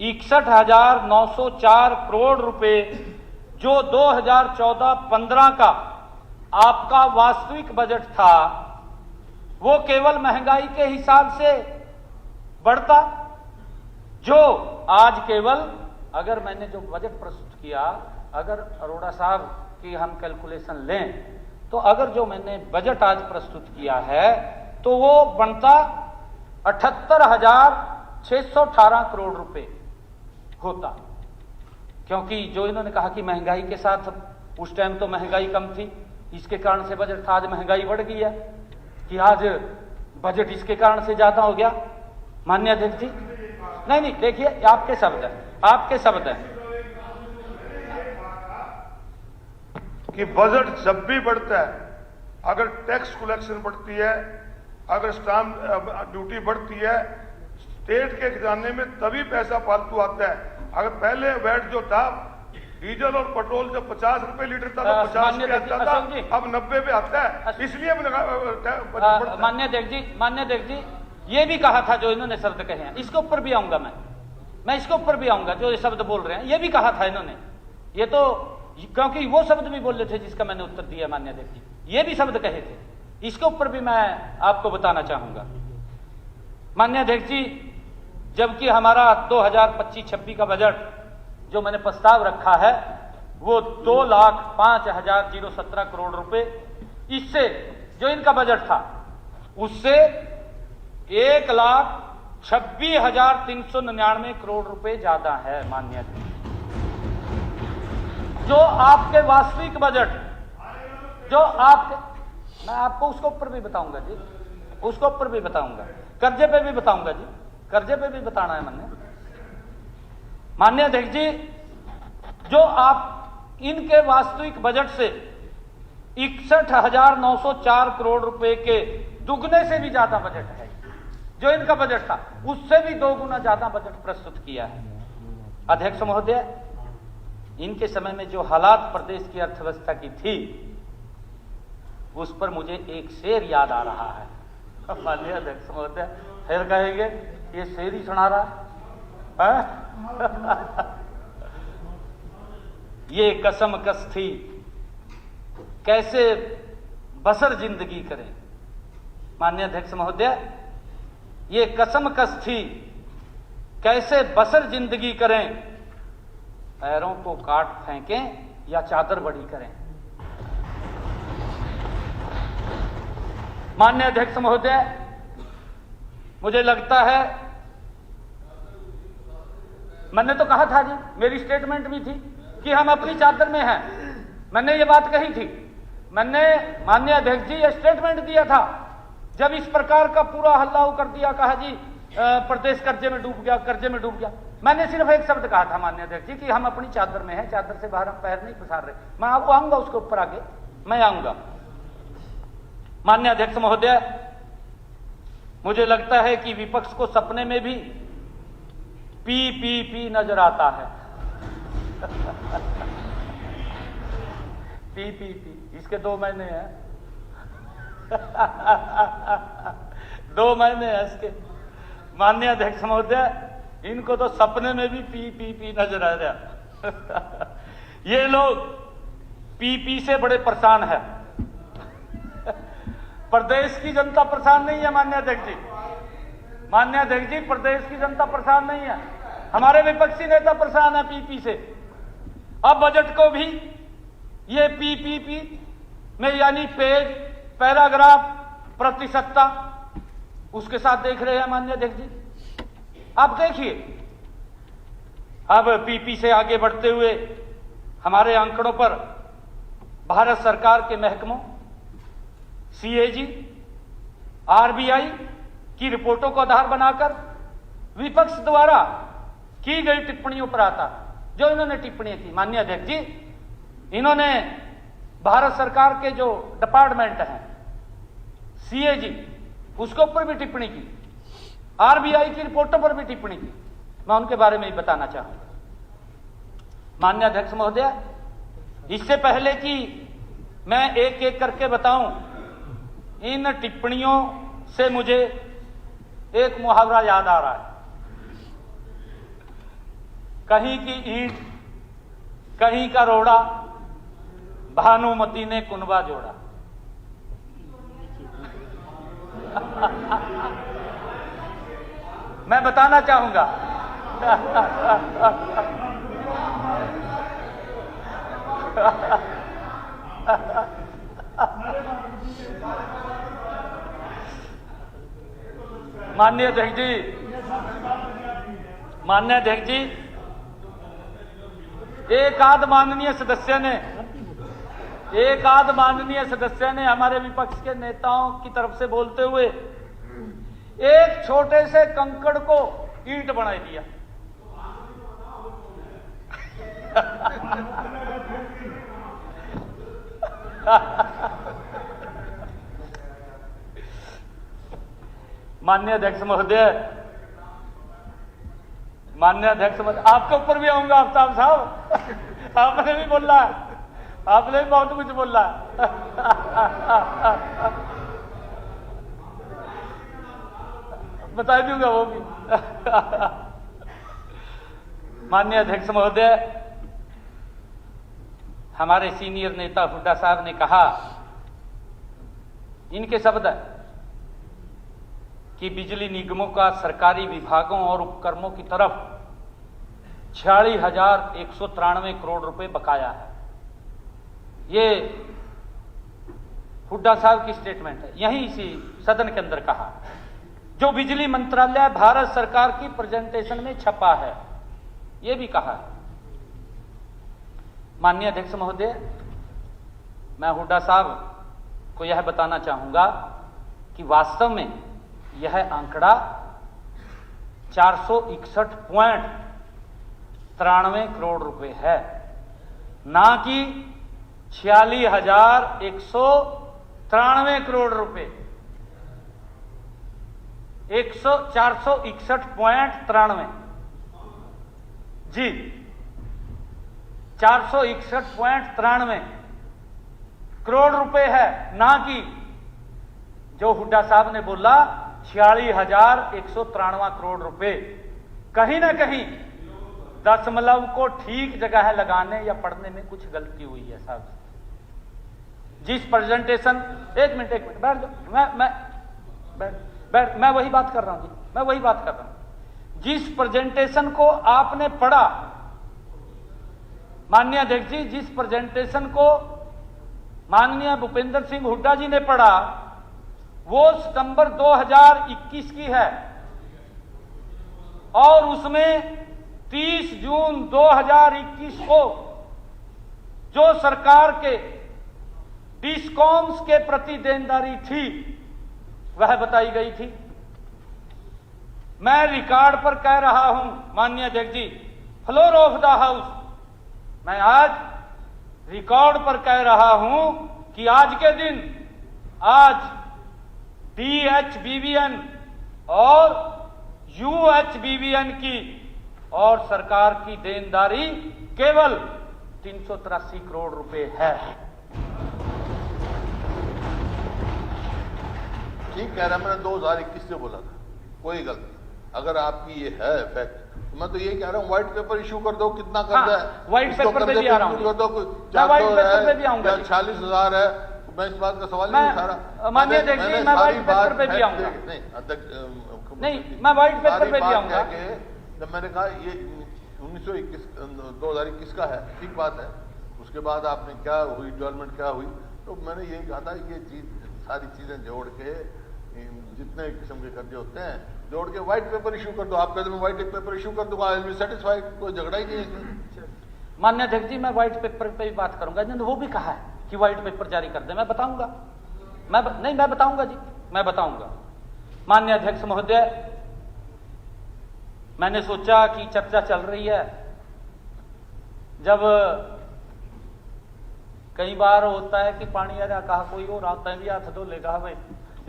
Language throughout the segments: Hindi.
61,904 करोड़ रुपए जो 2014-15 का आपका वास्तविक बजट था, वो केवल महंगाई के हिसाब से बढ़ता। जो आज केवल, अगर मैंने जो बजट प्रस्तुत किया, अगर अरोड़ा साहब की हम कैलकुलेशन लें, तो अगर जो मैंने बजट आज प्रस्तुत किया है तो वो बनता 78,618 करोड़ रुपए होता। क्योंकि जो इन्होंने कहा कि महंगाई के साथ, उस टाइम तो महंगाई कम थी, इसके कारण से बजट था, आज महंगाई बढ़ गई है कि आज बजट इसके कारण से ज्यादा हो गया। माननीय अध्यक्ष जी, नहीं, देखिए आपके शब्द हैं, आपके शब्द हैं कि बजट जब भी बढ़ता है, अगर टैक्स कलेक्शन बढ़ती है, अगर स्टाम्प ड्यूटी बढ़ती है, स्टेट के खजाने में तभी पैसा फालतू आता है। अगर पहले वैट जो था, डीजल और पेट्रोल जब 50 रुपए लीटर था तो 50 पे आता था, अब 90 पे आता है, इसलिए माननीय अध्यक्ष जी, ये भी कहा था जो इन्होंने शब्द कहे हैं, इसके ऊपर भी आऊंगा मैं इसके ऊपर भी आऊंगा। जो ये शब्द बोल रहे हैं, ये भी कहा था इन्होंने, ये तो क्योंकि वो शब्द भी बोल रहे थे जिसका मैंने उत्तर दिया। माननीय अध्यक्ष जी, ये भी शब्द कहे थे, इसके ऊपर भी मैं आपको बताना चाहूंगा। माननीय अध्यक्ष जी, जबकि हमारा 2025-26 का बजट जो मैंने प्रस्ताव रखा है वो 2,05,017 करोड़ रुपए, इससे जो इनका बजट था उससे 1,26,399 करोड़ रुपए ज्यादा है। माननीय अध्यक्ष, जो आपके वास्तविक बजट, जो आपके, मैं आपको उसके ऊपर भी बताऊंगा जी, उसके ऊपर भी बताऊंगा, कर्जे पे भी बताऊंगा जी, कर्जे पे भी बताना है मैंने। माननीय अध्यक्ष जी, जो आप इनके वास्तविक बजट से 61,904 करोड़ रुपए के दुगने से भी ज्यादा बजट है, जो इनका बजट था उससे भी 2 गुना ज्यादा बजट प्रस्तुत किया है। अध्यक्ष महोदय, इनके समय में जो हालात प्रदेश की अर्थव्यवस्था की थी, उस पर मुझे एक शेर याद आ रहा है। माननीय अध्यक्ष महोदय, फिर कहेंगे ये शेर ही सुना रहा है? ये कसम कस थी कैसे बसर जिंदगी करें। माननीय अध्यक्ष महोदय, ये कसम कस थी कैसे बसर जिंदगी करें, पैरों को काट फेंकें या चादर बड़ी करें। माननीय अध्यक्ष महोदय, मुझे लगता है, मैंने तो कहा था जी, मेरी स्टेटमेंट भी थी कि हम अपनी चादर में हैं, मैंने ये बात कही थी। मैंने, माननीय अध्यक्ष जी, ये स्टेटमेंट दिया था जब इस प्रकार का पूरा हल्ला कर दिया, कहा जी प्रदेश कर्जे में डूब गया, कर्जे में डूब गया। मैंने सिर्फ एक शब्द कहा था माननीय अध्यक्ष जी कि हम अपनी चादर में हैं, चादर से बाहर हम पैर नहीं पसार रहे। मैं आपको आऊंगा उसके ऊपर, आगे मैं आऊंगा। माननीय अध्यक्ष महोदय, मुझे लगता है कि विपक्ष को सपने में भी पी नजर आता है। पी इसके 2 महीने हैं। 2 महीने हैं इसके। माननीय अध्यक्ष महोदय, इनको तो सपने में भी पी नजर आ रहा। ये लोग पी से बड़े परेशान है। प्रदेश की जनता परेशान नहीं है माननीय अध्यक्ष जी। माननीय अध्यक्ष जी, प्रदेश की जनता परेशान नहीं है, हमारे विपक्षी नेता परेशान है पी से। अब बजट को भी ये पी में, यानी पेज, पैराग्राफ, प्रतिशतता, उसके साथ देख रहे हैं माननीय अध्यक्ष जी। आप देखिए, अब पी से आगे बढ़ते हुए हमारे आंकड़ों पर भारत सरकार के महकमों, सीएजी, आरबीआई की रिपोर्टों को आधार बनाकर विपक्ष द्वारा की गई टिप्पणियों पर आता। जो इन्होंने टिप्पणी की माननीय अध्यक्ष जी, इन्होंने भारत सरकार के जो डिपार्टमेंट हैं, सीएजी, उसके ऊपर भी टिप्पणी की, आरबीआई की रिपोर्टों पर भी टिप्पणी की। मैं उनके बारे में ही बताना चाहूंगा। माननीय अध्यक्ष महोदय, इससे पहले कि मैं एक एक करके बताऊं, इन टिप्पणियों से मुझे एक मुहावरा याद आ रहा है। कहीं की ईंट, कहीं का रोड़ा, भानुमती ने कुनबा जोड़ा। मैं बताना चाहूंगा माननीय अध्यक्ष जी, एक आध माननीय सदस्य ने हमारे विपक्ष के नेताओं की तरफ से बोलते हुए एक छोटे से कंकड़ को ईंट बना दिया। माननीय अध्यक्ष महोदय, आपके ऊपर भी आऊंगा आफ्ताब साहब। आपने भी बोला, आपने भी बहुत कुछ बोला। बता दूंगा वो भी। माननीय अध्यक्ष महोदय, हमारे सीनियर नेता हुड्डा साहब ने कहा, इनके शब्द है कि बिजली निगमों का सरकारी विभागों और उपक्रमों की तरफ 46,193 करोड़ रुपए बकाया है। ये हुड्डा साहब की स्टेटमेंट है, यहीं इसी सदन के अंदर कहा, जो बिजली मंत्रालय भारत सरकार की प्रेजेंटेशन में छपा है। ये भी कहा। माननीय अध्यक्ष महोदय, मैं हुड्डा साहब को यह बताना चाहूंगा कि वास्तव में यह आंकड़ा 461.93 करोड़ रुपए है, ना कि 46,193 करोड़ रुपए। 461.93 जी, 461.93 करोड़ रुपए है, ना कि जो हुड्डा साहब ने बोला 46,193 करोड़ रुपए। कहीं ना कहीं दशमलव को ठीक जगह लगाने या पढ़ने में कुछ गलती हुई है साहब। जिस प्रेजेंटेशन, एक मिनट बैठ जाओ, मैं वही बात कर रहा हूं जी, मैं वही बात कर रहा हूं। जिस प्रेजेंटेशन को आपने पढ़ा माननीय अध्यक्ष जी, जिस प्रेजेंटेशन को माननीय भूपेंद्र सिंह हुड्डा जी ने पढ़ा, वो सितंबर 2021 की है और उसमें 30 जून 2021 को जो सरकार के डिस्कॉम्स के प्रति देनदारी थी वह बताई गई थी। मैं रिकॉर्ड पर कह रहा हूं माननीय अध्यक्ष जी, फ्लोर ऑफ द हाउस, मैं आज रिकॉर्ड पर कह रहा हूं कि आज के दिन, आज DHBBN और UHBBN की और सरकार की देनदारी केवल 383 करोड़ रुपए है। ठीक कह रहा, मैंने 2021 से बोला था, कोई गलती। अगर आपकी ये है फैक्ट, मैं तो ये कह रहा हूँ व्हाइट पेपर इशू कर दो, कितना कर्जा है व्हाइट पेपर पे भी आ रहा हूँ, कर दो, 40,000 है। मैं इस बात का सवाल नहीं उठा रहा। माननीय अध्यक्ष जी, मैं व्हाइट पेपर पे भी आऊंगा। नहीं, मैं व्हाइट पेपर पे भी आऊंगा। जब मैंने कहा ये 2021 का है, ठीक बात है। उसके बाद आपने क्या हुई, डेवलपमेंट क्या हुई, तो मैंने यही कहा था ये चीज, सारी चीजें जोड़ के, जितने किस्म के कर्जे होते हैं जोड़ के व्हाइट पेपर इशू कर दो। आप कहते हैं व्हाइट पेपर इशू कर दूंगा, आई विल बी सेटिस्फाइड, कोई झगड़ा ही नहीं है इसमें। माननीय अध्यक्ष जी, मैं व्हाइट पेपर पे भी बात करूंगा। जिन्होंने वो भी कहा है कि व्हाइट पेपर जारी कर दे, मैं बताऊंगा। मैं बताऊंगा जी, मैं बताऊंगा। माननीय अध्यक्ष महोदय, मैंने सोचा कि चर्चा चल रही है, जब कई बार होता है कि पानी आ रहा, कहा कोई और आता है भी हाथ धो लेगा, भाई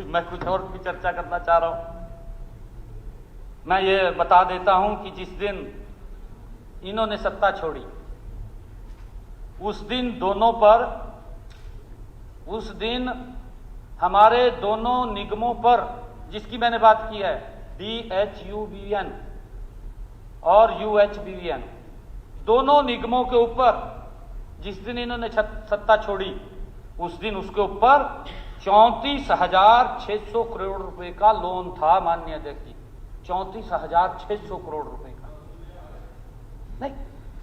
मैं कुछ और भी चर्चा करना चाह रहा हूं। मैं ये बता देता हूं कि जिस दिन इन्होंने सत्ता छोड़ी, उस दिन हमारे दोनों निगमों पर, जिसकी मैंने बात की है, DHUBBN और UHBBN, दोनों निगमों के ऊपर जिस दिन इन्होंने सत्ता छोड़ी उस दिन उसके ऊपर 34,600 करोड़ रुपए का लोन था माननीय अध्यक्ष जी, 34,600 करोड़ रुपए का। नहीं,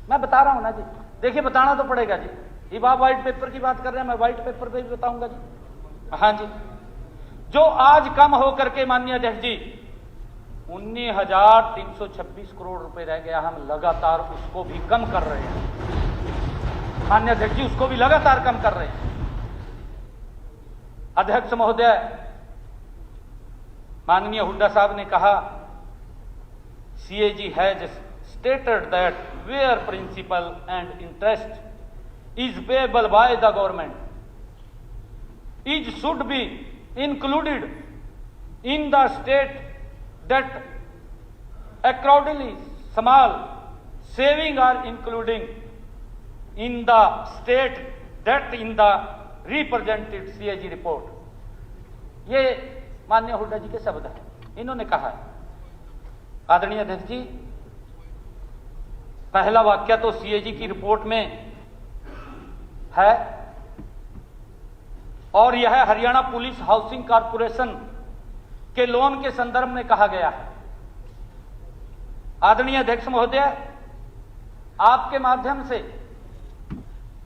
मैं बता रहा हूं ना जी, देखिए बताना तो पड़ेगा जी। ये आप व्हाइट पेपर की बात कर रहे हैं, मैं व्हाइट पेपर पे भी बताऊंगा जी। हाँ जी, जो आज कम होकर के माननीय अध्यक्ष जी 19,326 करोड़ रुपए रह गया, हम लगातार उसको भी कम कर रहे हैं माननीय अध्यक्ष जी, उसको भी लगातार कम कर रहे हैं। अध्यक्ष महोदय माननीय हुड्डा साहब ने कहा CAG has stated that where principal and interest is payable by the government is should be included in the state debt accordingly small saving are including in the state debt in the represented CAG report। ये माननीय हुड्डा जी के शब्द हैं, इन्होंने कहा है। आदरणीय अध्यक्ष जी, पहला वाक्य तो CAG की रिपोर्ट में है और यह हरियाणा पुलिस हाउसिंग कॉर्पोरेशन के लोन के संदर्भ में कहा गया है। आदरणीय अध्यक्ष महोदय, आपके माध्यम से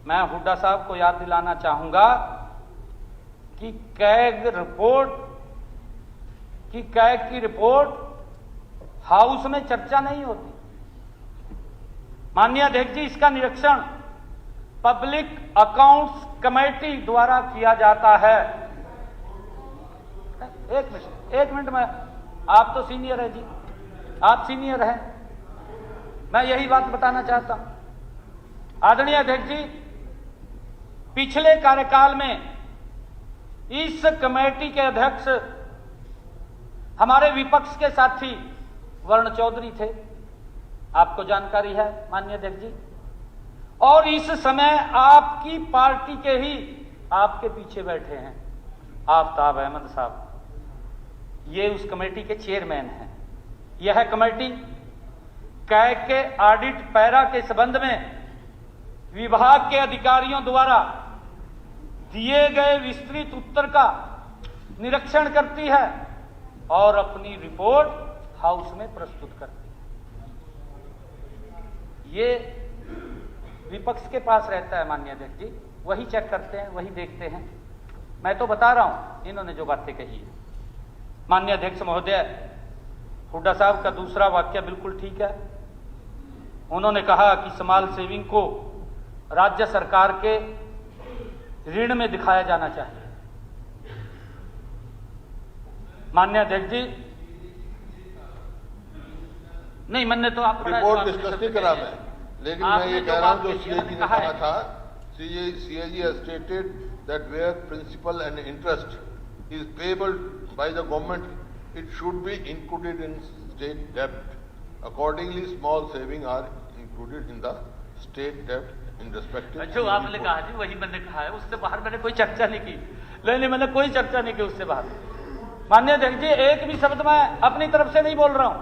मैं हुड्डा साहब को याद दिलाना चाहूंगा कि कैग की रिपोर्ट हाउस में चर्चा नहीं होती। माननीय अध्यक्ष जी, इसका निरीक्षण पब्लिक अकाउंट्स कमेटी द्वारा किया जाता है। एक मिनट में, आप तो सीनियर है जी, आप सीनियर हैं, मैं यही बात बताना चाहता हूं। आदरणीय अध्यक्ष जी, पिछले कार्यकाल में इस कमेटी के अध्यक्ष हमारे विपक्ष के साथी वर्ण चौधरी थे, आपको जानकारी है माननीय अध्यक्ष जी, और इस समय आपकी पार्टी के ही आपके पीछे बैठे हैं आफ्ताब अहमद साहब, ये उस कमेटी के चेयरमैन हैं। यह कमेटी कैग के ऑडिट पैरा के संबंध में विभाग के अधिकारियों द्वारा दिए गए विस्तृत उत्तर का निरीक्षण करती है और अपनी रिपोर्ट हाउस में प्रस्तुत करती है। ये विपक्ष के पास रहता है माननीय अध्यक्ष जी, वही चेक करते हैं, वही देखते हैं। मैं तो बता रहा हूं इन्होंने जो बातें कही है। माननीय अध्यक्ष महोदय, हुड्डा साहब का दूसरा वाक्य बिल्कुल ठीक है। उन्होंने कहा कि स्मॉल सेविंग को राज्य सरकार के ऋण में दिखाया जाना चाहिए। माननीय अध्यक्ष जी, नहीं मैंने तो आप रिपोर्ट डिस्कस नहीं करा मैं, लेकिन मैं ये कह रहा हूं जो CAG ने कहा था, CAG has stated that where principal and interest is payable by the government, it should be included in state debt. Accordingly, small saving are included in the state debt in respective। जो आपने कहा जी वही मैंने कहा है, उससे बाहर मैंने कोई चर्चा नहीं की। नहीं, मैंने कोई चर्चा नहीं की उससे बाहर। माननीय अध्यक्ष जी, एक भी शब्द मैं अपनी तरफ से नहीं बोल रहा हूं।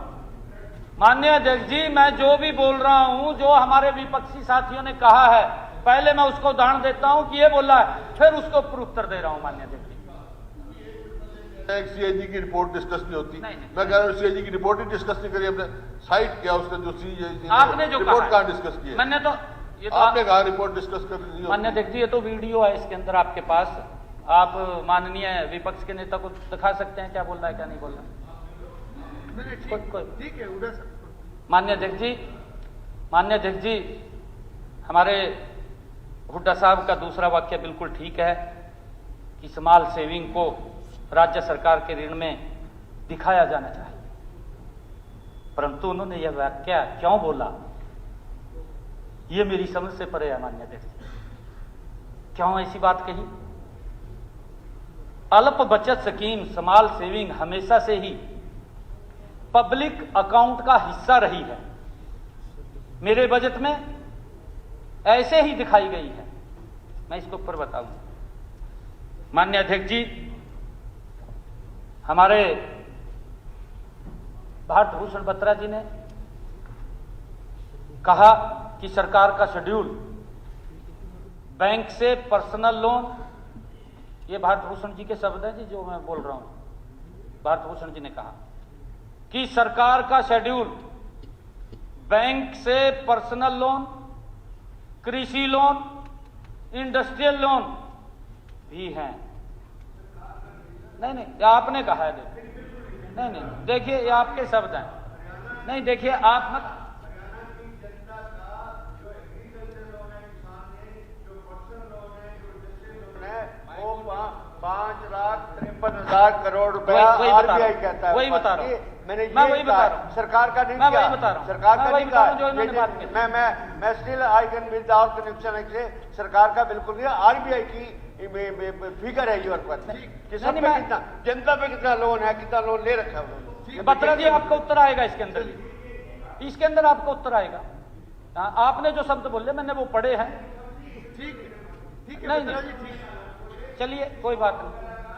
माननीय अध्यक्ष जी, मैं जो भी बोल रहा हूं, जो हमारे विपक्षी साथियों ने कहा है, पहले मैं उसको उदाहरण देता हूं कि ये बोला है, फिर उसको उत्तर दे रहा हूं। माननीय अध्यक्ष जी, CAG की रिपोर्ट डिस्कस नहीं होती। नहीं। मैं कह रहा हूँ CAG की रिपोर्ट ही डिस्कस नहीं करी, हमने साइट किया उसका जो CAG आपने जो रिपोर्ट कहा कहाँ डिस्कस की है? मैंने तो ये तो आपने कहा रिपोर्ट डिस्कस कर रही। माननीय अध्यक्ष जी, ये तो वीडियो है इसके अंदर आपके पास, आप माननीय विपक्ष के नेता को दिखा सकते हैं क्या बोल रहा है क्या नहीं बोल रहा है। ठीक है उड़ा सर। माननीय अध्यक्ष जी, हमारे हुड्डा साहब का दूसरा वाक्य बिल्कुल ठीक है कि स्मॉल सेविंग को राज्य सरकार के ऋण में दिखाया जाना चाहिए, परंतु उन्होंने यह वाक्य क्यों बोला ये मेरी समझ से परे है। माननीय अध्यक्ष जी, क्यों ऐसी बात कही? अल्प बचत स्कीम स्मॉल सेविंग हमेशा से ही पब्लिक अकाउंट का हिस्सा रही है, मेरे बजट में ऐसे ही दिखाई गई है। मैं इसको ऊपर बताऊंगा। माननीय अध्यक्ष जी, हमारे भारत भूषण बत्रा जी ने कहा कि सरकार का शेड्यूल बैंक से पर्सनल लोन, ये भारत भूषण जी के शब्द हैं जी जो मैं बोल रहा हूं। भारत भूषण जी ने कहा कि सरकार का शेड्यूल बैंक से पर्सनल लोन, कृषि लोन, इंडस्ट्रियल लोन भी हैं। नहीं, आपने कहा है। नहीं, देखिए ये आपके शब्द हैं। नहीं, देखिए आप मत, वो 5,53,000 करोड़ रुपया आरबीआई कहता है। वही बता रहा हूँ, मैं वही बता रहा हूँ, सरकार का नहीं किया। मैं वही बता रहा हूँ, सरकार का नहीं किया जो इन्होंने बात की। मैं still I can with our connection से सरकार का बिल्कुल नहीं, आरबीआई की फिगर है योर पर कि सब पे कितना, जनता पे कितना लोन है, कितना लोन ले रखा है उन्होंने। बत्रा जी आपका उत्तर आएगा इसके अंदर भी, इसके अंदर आपका उत्तर आएगा। आपने जो शब्द बोले मैंने वो पढ़े हैं। ठीक है नहीं, चलिए कोई बात नहीं।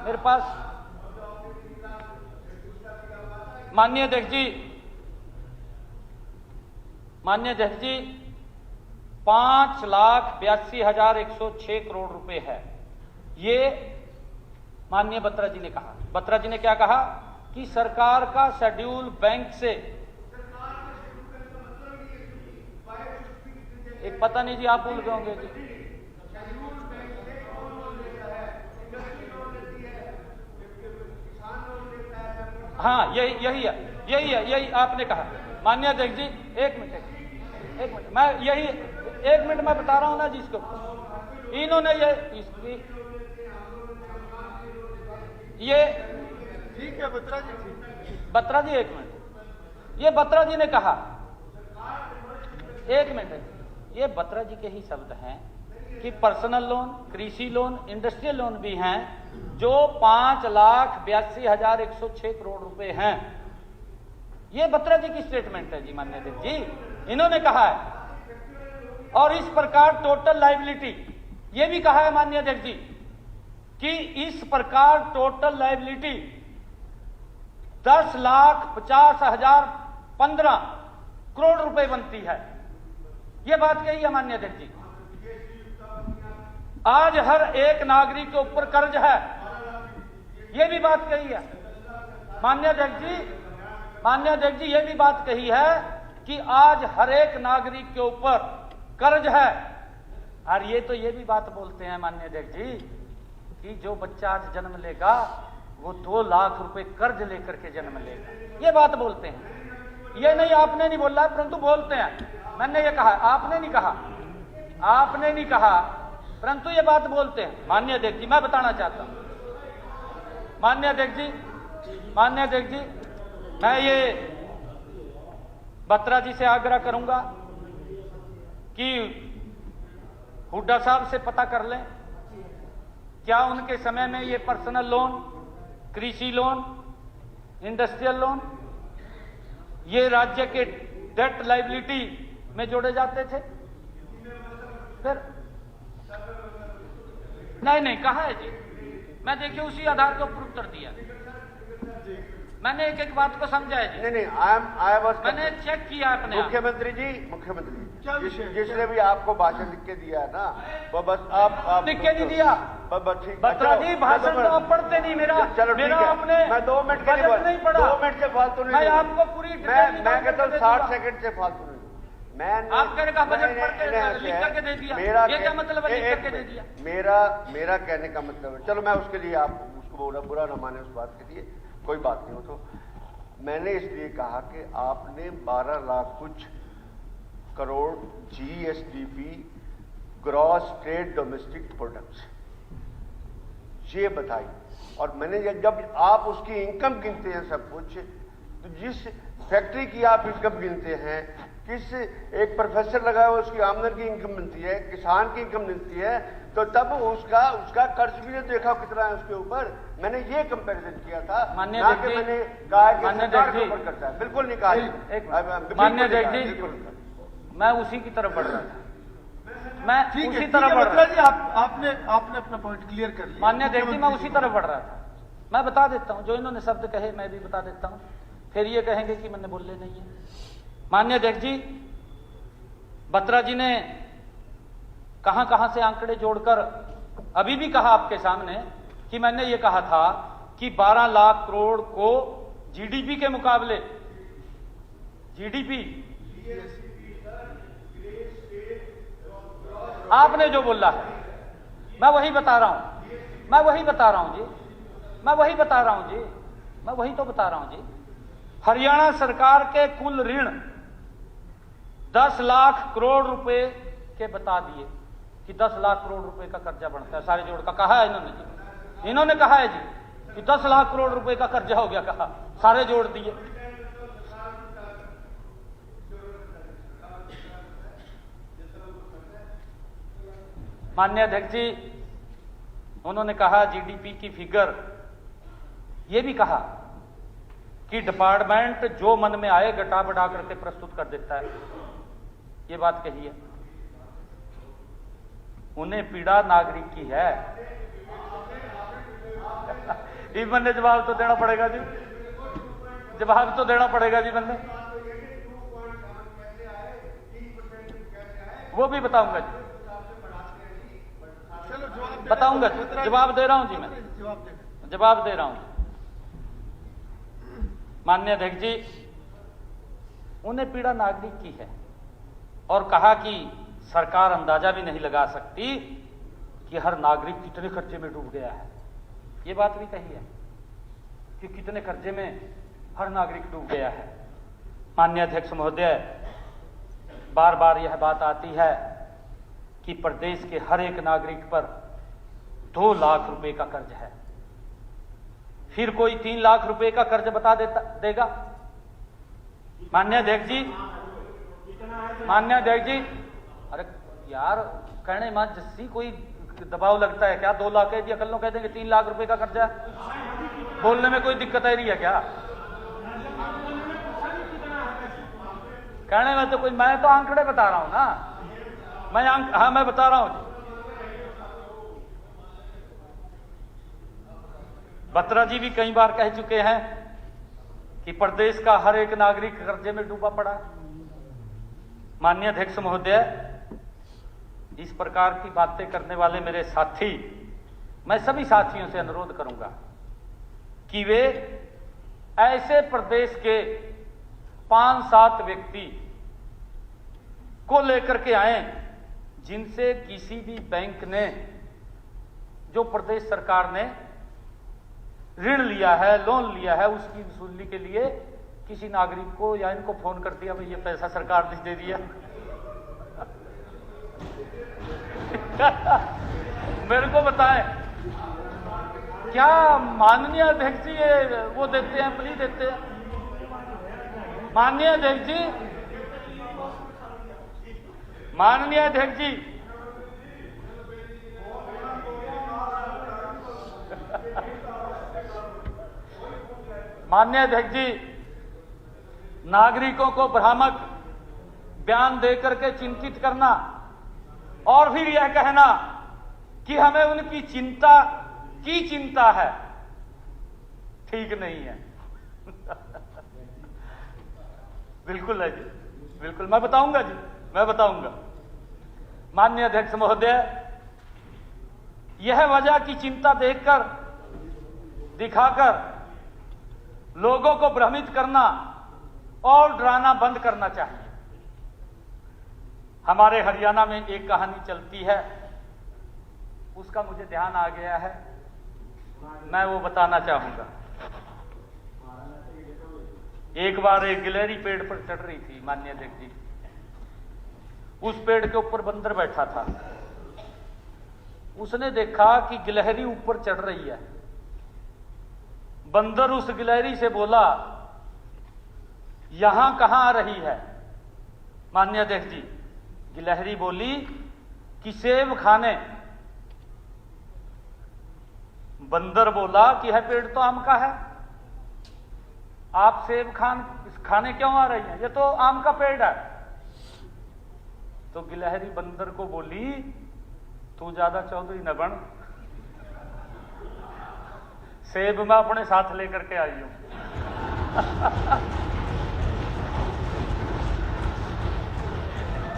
मेरे पास माननीय अध्यक्ष जी 5,82,106 करोड़ रुपए है। ये माननीय बत्रा जी ने कहा। बत्रा जी ने क्या कहा कि सरकार का शेड्यूल बैंक से, एक पता नहीं जी, आप भूल गए होंगे जी। हाँ, यही आपने कहा। माननीय अध्यक्ष जी एक मिनट मैं यही 1 मिनट मैं बता रहा हूं ना जिसको इन्होंने ये ठीक है बत्रा जी 1 मिनट, ये बत्रा जी ने कहा, 1 मिनट, ये बत्रा जी के ही शब्द हैं कि पर्सनल लोन, कृषि लोन, इंडस्ट्रियल लोन भी हैं जो 5,82,106 करोड़ रुपए हैं। ये बत्रा जी की स्टेटमेंट है जी माननीय अध्यक्ष जी, इन्होंने कहा है। और इस प्रकार टोटल लायबिलिटी, ये भी कहा है माननीय अध्यक्ष जी कि इस प्रकार टोटल लायबिलिटी 10,50,015 करोड़ रुपए बनती है। यह बात कही है माननीय अध्यक्ष जी। आज हर एक नागरिक के ऊपर कर्ज है, यह भी बात कही है माननीय अध्यक्ष जी, यह भी बात कही है कि आज हर एक नागरिक के ऊपर कर्ज है। और ये भी बात बोलते हैं माननीय अध्यक्ष जी कि जो बच्चा आज जन्म लेगा वो 2 लाख रुपए कर्ज लेकर के जन्म लेगा। ये बात बोलते हैं। ये नहीं, आपने नहीं बोला, परंतु बोलते हैं। मैंने ये कहा, आपने नहीं कहा, परंतु ये बात बोलते हैं। माननीय अध्यक्ष जी मैं बताना चाहता हूं, माननीय अध्यक्ष जी मैं ये बत्रा जी से आग्रह करूंगा कि हुड्डा साहब से पता कर लें क्या उनके समय में ये पर्सनल लोन, कृषि लोन, इंडस्ट्रियल लोन ये राज्य के डेट लायबिलिटी में जोड़े जाते थे। फिर नहीं कहा है जी, मैं देखिए उसी आधार के ऊपर उत्तर दिया। मैंने एक बात को समझा है जी। नहीं मैंने चेक किया अपने मुख्यमंत्री जी जिसने भी आपको भाषण लिख के दिया है ना, वो बस आप लिख के नहीं दिया। बत्रा जी भाषण तो आप पढ़ते नहीं। मेरा आपने मैं 2 मिनट के लिए नहीं पढ़ा, 2 मिनट से फालतू नहीं, मैं आपको पूरी मैं कहता हूँ 60 सेकंड से फालतू नहीं। आप कह रहे बजट पढ़ते लिख करके दे दिया, ये क्या मतलब है लिख करके दे दिया? मेरा कहने का मतलब है, चलो मैं उसके लिए आप उसको बुरा ना माने उस बात के लिए, कोई बात नहीं हो। तो मैंने इसलिए कहा कि आपने 12 लाख कुछ crore GSDP gross state domestic products ये बताई, और मैंने जब आप उसकी इनकम गिनते हैं सब कुछ, तो जिस फैक्ट्री की आप इनकम गिनते हैं, किस एक प्रोफेसर लगा हुआ उसकी आमदन की इनकम मिलती है, किसान की इनकम मिलती है, तो तब उसका कर्ज भी देखा कितना है उसके ऊपर। मैंने ये कंपैरिजन किया था, माननीय ना कि मैंने कहा कि सरकार के ऊपर करता है, बिल्कुल नहीं कहा। माननीय अध्यक्ष जी मैं उसी की तरफ बढ़ रहा था, मैं उसी तरफ बढ़ रहा था। आपने अपना पॉइंट क्लियर कर लिया। माननीय अध्यक्ष जी मैं उसी तरफ बढ़ रहा था। मैं बता देता हूं, जो इन्होंने शब्द कहे मैं भी बता देता हूं, फिर ये कहेंगे कि मैंने बोले नहीं है। माननीय अध्यक्ष जी बत्रा जी ने कहां कहां से आंकड़े जोड़कर अभी भी कहा आपके सामने कि मैंने ये कहा था कि 12 लाख करोड़ को जीडीपी के मुकाबले जीडीपी आपने जो बोला है मैं वही बता रहा हूं, मैं वही बता रहा हूं जी, मैं वही बता रहा हूं जी, मैं वही तो बता रहा हूं जी। हरियाणा सरकार के कुल ऋण 10 लाख करोड़ रुपए के बता दिए कि 10 लाख करोड़ रुपए का कर्जा बनता है, सारे जोड़ का कहा है इन्होंने जी, इन्होंने कहा है जी कि 10 लाख करोड़ रुपए का कर्जा हो गया, कहा सारे जोड़ दिए। माननीय अध्यक्ष जी, उन्होंने कहा जीडीपी की फिगर, यह भी कहा कि डिपार्टमेंट जो मन में आए घटा बढ़ा करके प्रस्तुत कर देता है, ये बात कही है। उन्हें पीड़ा नागरिक की है। इवन ने जवाब तो देना पड़ेगा जी, जवाब तो देना पड़ेगा जी मैंने, वो भी बताऊंगा जी, बताऊंगा, जवाब दे रहा हूं जी, मैं जवाब दे रहा हूं। माननीय अध्यक्ष जी, उन्हें पीड़ा नागरिक की है और कहा कि सरकार अंदाजा भी नहीं लगा सकती कि हर नागरिक कितने कर्जे में डूब गया है। ये बात भी कही है कि कितने कर्जे में हर नागरिक डूब गया है। माननीय अध्यक्ष महोदय, बार बार यह बात आती है कि प्रदेश के हर एक नागरिक पर 2 लाख रुपए का कर्ज है, फिर कोई 3 लाख रुपए का कर्ज बता देगा। माननीय अध्यक्ष जी, माननीय अध्यक्ष जी, अरे यार कहने में जैसी कोई दबाव लगता है क्या? 2 लाख है जी, अकल कह देंगे 3 लाख रुपए का कर्जा, बोलने में कोई दिक्कत आ रही है क्या? कहने में तो कोई, मैं तो आंकड़े बता रहा हूं ना, हाँ मैं बता रहा हूं जी। बत्रा जी भी कई बार कह चुके हैं कि प्रदेश का हर एक नागरिक कर्जे में डूबा पड़ा है। माननीय अध्यक्ष महोदय, इस प्रकार की बातें करने वाले मेरे साथी, मैं सभी साथियों से अनुरोध करूंगा कि वे ऐसे प्रदेश के 5-7 व्यक्ति को लेकर के आए जिनसे किसी भी बैंक ने, जो प्रदेश सरकार ने ऋण लिया है, लोन लिया है, उसकी वसूली के लिए किसी नागरिक को या इनको फोन कर दिया, भाई ये पैसा सरकार ने दे दिया। मेरे को बताएं, क्या माननीय अध्यक्ष जी ये वो देते हैं, प्लीज देते हैं? माननीय अध्यक्ष जी, माननीय अध्यक्ष जी, माननीय अध्यक्ष जी, नागरिकों को भ्रामक बयान देकर के चिंतित करना और फिर यह कहना कि हमें उनकी चिंता की चिंता है, ठीक नहीं है। बिल्कुल है जी, बिल्कुल, मैं बताऊंगा जी, मैं बताऊंगा। माननीय अध्यक्ष महोदय, यह वजह की चिंता देखकर, दिखाकर लोगों को भ्रमित करना और डराना बंद करना चाहिए। हमारे हरियाणा में एक कहानी चलती है, उसका मुझे ध्यान आ गया है, मैं वो बताना चाहूंगा। एक बार एक गिलहरी पेड़ पर चढ़ रही थी, माननीय अध्यक्ष जी। उस पेड़ के ऊपर बंदर बैठा था। उसने देखा कि गिलहरी ऊपर चढ़ रही है। बंदर उस गिलहरी से बोला, यहां कहां आ रही है? माननीय अध्यक्ष जी, गिलहरी बोली कि सेब खाने। बंदर बोला कि यह पेड़ तो आम का है, आप सेब खाने क्यों आ रही हैं? ये तो आम का पेड़ है। तो गिलहरी बंदर को बोली, तू ज्यादा चौधरी न बन, सेब मैं अपने साथ लेकर के आई हूं।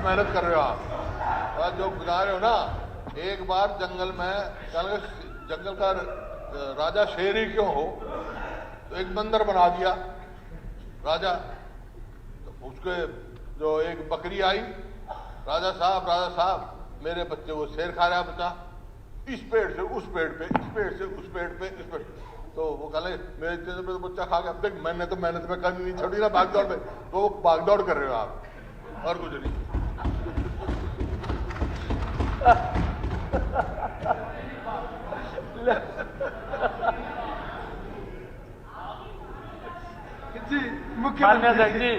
मेहनत कर रहे हो आप। और जो बता रहे हो ना, एक बार जंगल में जंगल का राजा शेर ही क्यों हो, तो एक बंदर बना दिया राजा। तो उसके जो एक बकरी आई, राजा साहब मेरे बच्चे को शेर खा रहा बच्चा, इस पेड़ से उस पेड़ पे, इस पेड़ से उस पेड़ पे, इस पेड़। तो वो कहले मेरे इतने पे तो बच्चा खा गया। अब देख मैंने तो मेहनत में करनी नहीं छोड़ी ना, भागदौड़ में। तो वो भागदौड़ कर रहे हो आप, और कुछ नहीं। जी मान्य अध्यक्ष जी,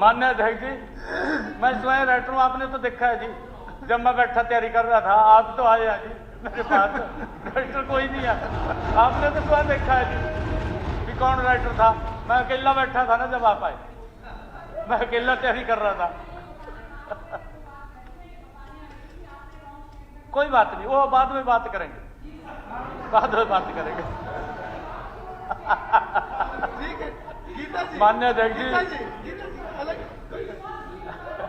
मान्य अध्यक्ष जी, मैं स्वयं राइटर हूं, आपने तो देखा है जी। जब मैं बैठा तैयारी कर रहा था, आप तो आए हैं जी मेरे पास, राइटर कोई नहीं है। आपने तो स्वयं देखा है जी कि कौन राइटर था। मैं अकेला बैठा था ना जब आप आए, मैं अकेला तैयारी कर रहा था। कोई बात नहीं, वो बाद में बात करेंगे, बाद में बात करेंगे। ठीक है गीता जी, मान्य अध्यक्ष जी, गीता जी अलग,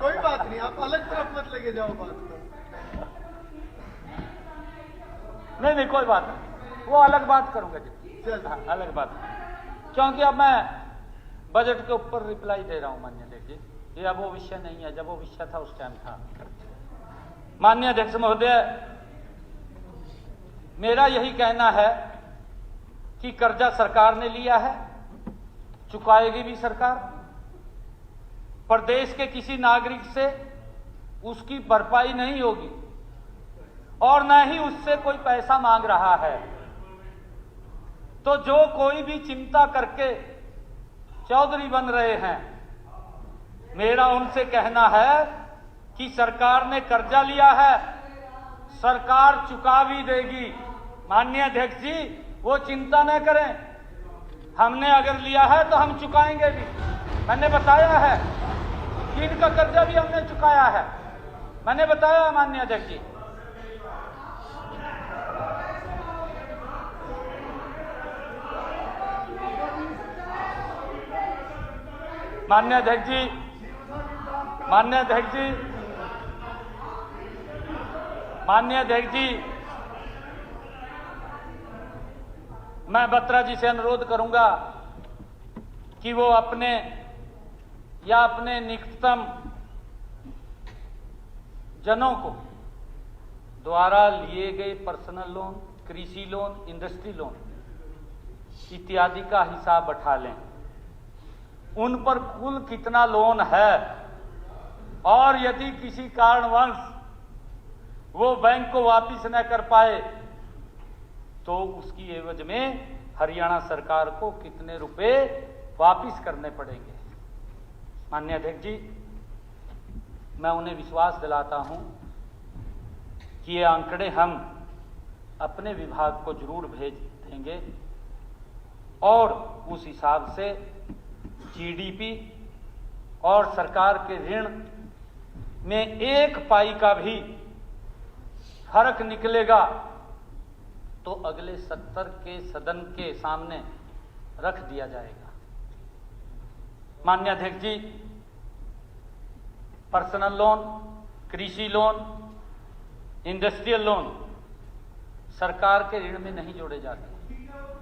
कोई बात नहीं, आप अलग तरफ मत लेके जाओ बात को। नहीं कोई बात नहीं, वो अलग बात करूंगा जी। हाँ, अलग बात, क्योंकि अब मैं बजट के ऊपर रिप्लाई दे रहा हूं मान्य अध्यक्ष जी। ये अब वो विषय नहीं है, जब वो विषय था उस टाइम था। माननीय अध्यक्ष महोदय, मेरा यही कहना है कि कर्जा सरकार ने लिया है, चुकाएगी भी सरकार। प्रदेश के किसी नागरिक से उसकी भरपाई नहीं होगी और न ही उससे कोई पैसा मांग रहा है। तो जो कोई भी चिंता करके चौधरी बन रहे हैं, मेरा उनसे कहना है कि सरकार ने कर्जा लिया है, सरकार चुका भी देगी। माननीय अध्यक्ष जी, वो चिंता न करें, हमने अगर लिया है तो हम चुकाएंगे भी। मैंने बताया है कि इनका कर्जा भी हमने चुकाया है, मैंने बताया है माननीय अध्यक्ष जी। माननीय अध्यक्ष जी, माननीय अध्यक्ष जी, माननीय अध्यक्ष जी, मैं बत्रा जी से अनुरोध करूंगा कि वो अपने या अपने निकटतम जनों को द्वारा लिए गए पर्सनल लोन, कृषि लोन, इंडस्ट्री लोन इत्यादि का हिसाब बैठा लें। उन पर कुल कितना लोन है और यदि किसी कारणवश वो बैंक को वापस न कर पाए तो उसकी एवज में हरियाणा सरकार को कितने रुपए वापस करने पड़ेंगे। माननीय अध्यक्ष जी, मैं उन्हें विश्वास दिलाता हूं कि ये आंकड़े हम अपने विभाग को जरूर भेज देंगे और उस हिसाब से जीडीपी और सरकार के ऋण में एक पाई का भी फर्क निकलेगा तो अगले 70 के सदन के सामने रख दिया जाएगा। माननीय अध्यक्ष जी, पर्सनल लोन, कृषि लोन, इंडस्ट्रियल लोन सरकार के ऋण में नहीं जोड़े जाते,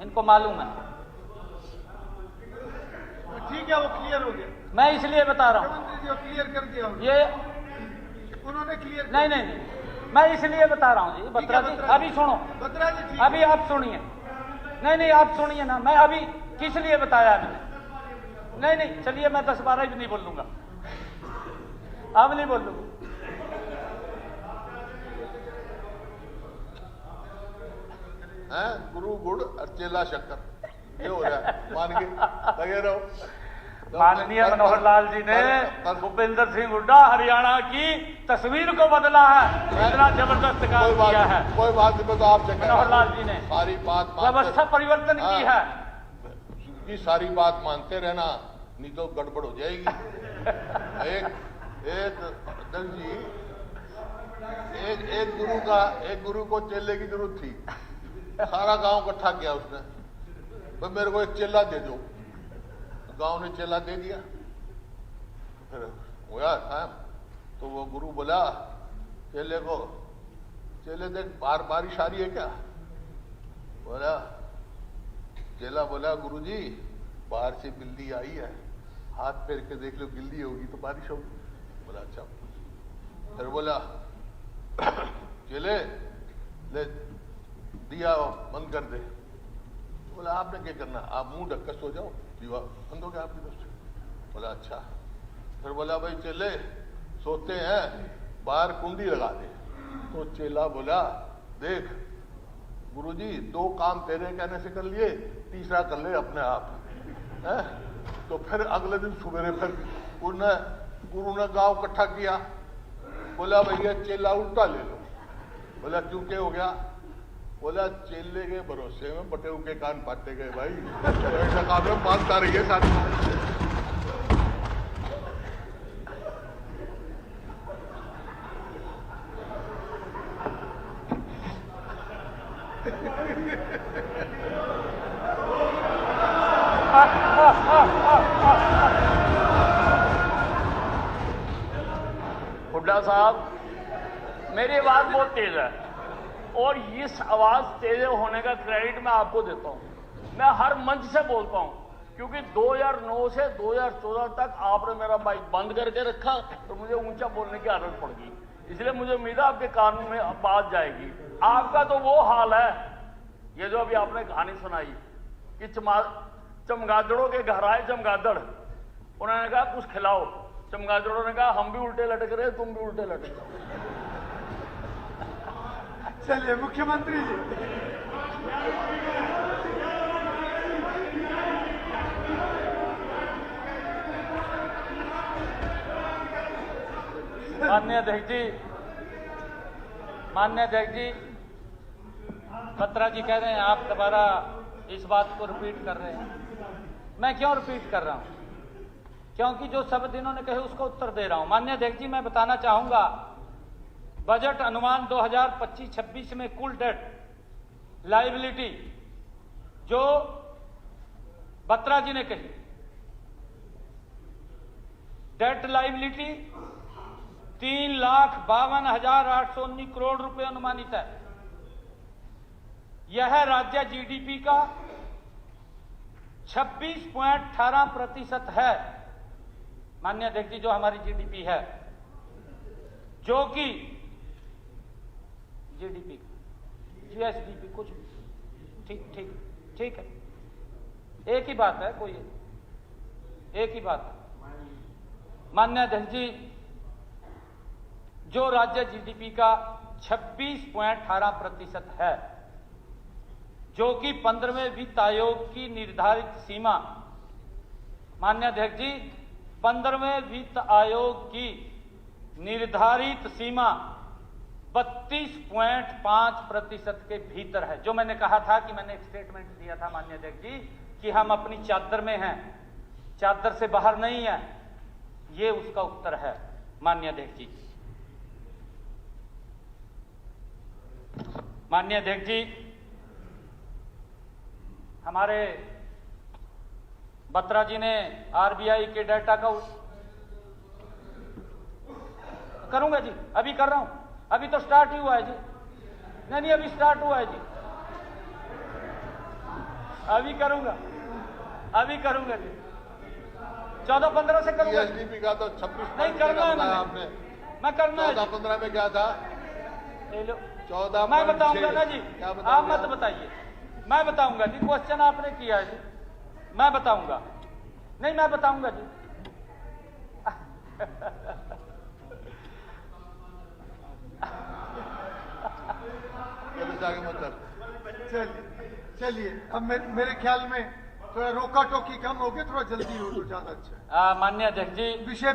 इनको मालूम है। ठीक है, वो क्लियर हो गया। मैं इसलिए बता रहा हूं, मुख्यमंत्री जी क्लियर कर दिया होगा। ये उन्होंने क्लियर नहीं, मैं इसलिए बता रहा हूं जी। बत्रा जी, अभी सुनो, बत्रा जी ठीक अभी आप सुनिए। नहीं आप सुनिए ना, मैं अभी किस लिए बताया मैंने। नहीं चलिए, मैं 10-12 भी नहीं बोल लूंगा, अब नहीं बोल लूंगा। गुरु गुड़ और चेला शक्कर, ये हो रहा है। मान के लगे रहो। माननीय मनोहर लाल जी ने भूपेंद्र सिंह हुड्डा हरियाणा की तस्वीर को बदला है, इतना जबरदस्त काम किया है। कोई बात नहीं, तो आप मनोहर लाल जी ने सारी बात व्यवस्था परिवर्तन की है। की सारी बात मानते रहना, नहीं तो गड़बड़ हो जाएगी। अध्यक्ष जी, एक गुरु को चेले की जरूरत थी। सारा गांव इकट्ठा किया उसने, तो मेरे को एक चेला दे दो। गांव ने चेला दे दिया, फिर होया साहब, तो वो गुरु बोला चेले को, चेले देख बारिश आ रही है क्या? बोला, चेला बोला गुरुजी बाहर से बिल्ली आई है, हाथ फेर के देख लो गिल्ली होगी तो बारिश होगी। बोला अच्छा। फिर बोला चेले ले दिया बंद कर दे। बोला आपने क्या करना, आप मुंह ढक कर सो जाओ, दीवा बंद हो गया आपकी तरफ से। बोला अच्छा। फिर बोला भाई चेले सोते हैं बाहर कुंडी लगा दे। तो चेला बोला देख गुरुजी 2 काम तेरे कहने से कर लिए, तीसरा कर ले अपने आप है? तो फिर अगले दिन सवेरे फिर गुरु ने गांव इकट्ठा किया। बोला भैया चेला उल्टा ले लो। बोला क्यों क्या हो गया? बोला चेले के भरोसे में बटेऊ के कान फाटे गए भाई, ऐसा काम में मानता रही है साथ। हुड्डा साहब, मेरी आवाज बहुत तेज है और इस आवाज तेज होने का क्रेडिट मैं आपको देता हूं। मैं हर मंच से बोलता हूं क्योंकि 2009 से 2014 तक आपने मेरा माइक बंद करके रखा तो मुझे ऊंचा बोलने की आदत पड़ गई, इसलिए मुझे उम्मीद है आपके कान में बात जाएगी। आपका तो वो हाल है, ये जो अभी आपने कहानी सुनाई कि चमगादड़ों के घर आए चमगादड़, उन्होंने कहा कुछ खिलाओ। चमगादड़ों ने कहा हम भी उल्टे लटक रहे, तुम भी उल्टे लटक रहे। चलिए मुख्यमंत्री जी। माननीय अध्यक्ष जी, माननीय अध्यक्ष जी, बत्रा जी कह रहे हैं आप दोबारा इस बात को रिपीट कर रहे हैं। मैं क्यों रिपीट कर रहा हूं? क्योंकि जो शब्द इन्होंने कहे उसका उत्तर दे रहा हूं। माननीय अध्यक्ष जी, मैं बताना चाहूंगा बजट अनुमान 2025-26 में कुल डेट लायबिलिटी जो बत्रा जी ने कही, डेट लायबिलिटी 3,52,819 करोड़ रुपए अनुमानित है। यह राज्य जीडीपी का 26.18% है। माननीय अध्यक्ष जी, जो हमारी जीडीपी है, जो कि जीडीपी जीएसडीपी कुछ ठीक ठीक ठीक है, एक ही बात है, कोई एक ही बात है। माननीय अध्यक्ष जी, जो राज्य जीडीपी का 26.18% है, जो कि 15वें वित्त आयोग की निर्धारित सीमा, माननीय अध्यक्ष जी, 15वें वित्त आयोग की निर्धारित सीमा 32.5% के भीतर है। जो मैंने कहा था कि मैंने एक स्टेटमेंट दिया था माननीय अध्यक्ष जी कि हम अपनी चादर में हैं, चादर से बाहर नहीं है, ये उसका उत्तर है। माननीय अध्यक्ष जी, माननीय अध्यक्ष जी, हमारे बत्रा जी ने आरबीआई के डाटा का करूंगा जी, अभी कर रहा हूं, अभी तो स्टार्ट ही हुआ है जी। नहीं अभी स्टार्ट हुआ है जी, अभी करूंगा जी, 14-15 से करूंगा। जीएसडीपी का तो 26 नहीं करना है आपने, मैं करना है। 14-15 में क्या था? 14 मैं बताऊंगा ना जी, आप मत बताइए, मैं बताऊंगा जी। क्वेश्चन आपने किया है जी, मैं बताऊंगा। नहीं मैं बताऊंगा जी। चलिए अब मेरे ख्याल में थोड़ा रोका टोकी कम हो गया, थोड़ा जल्दी हो तो ज्यादा अच्छा है। माननीय अध्यक्ष जी, विषय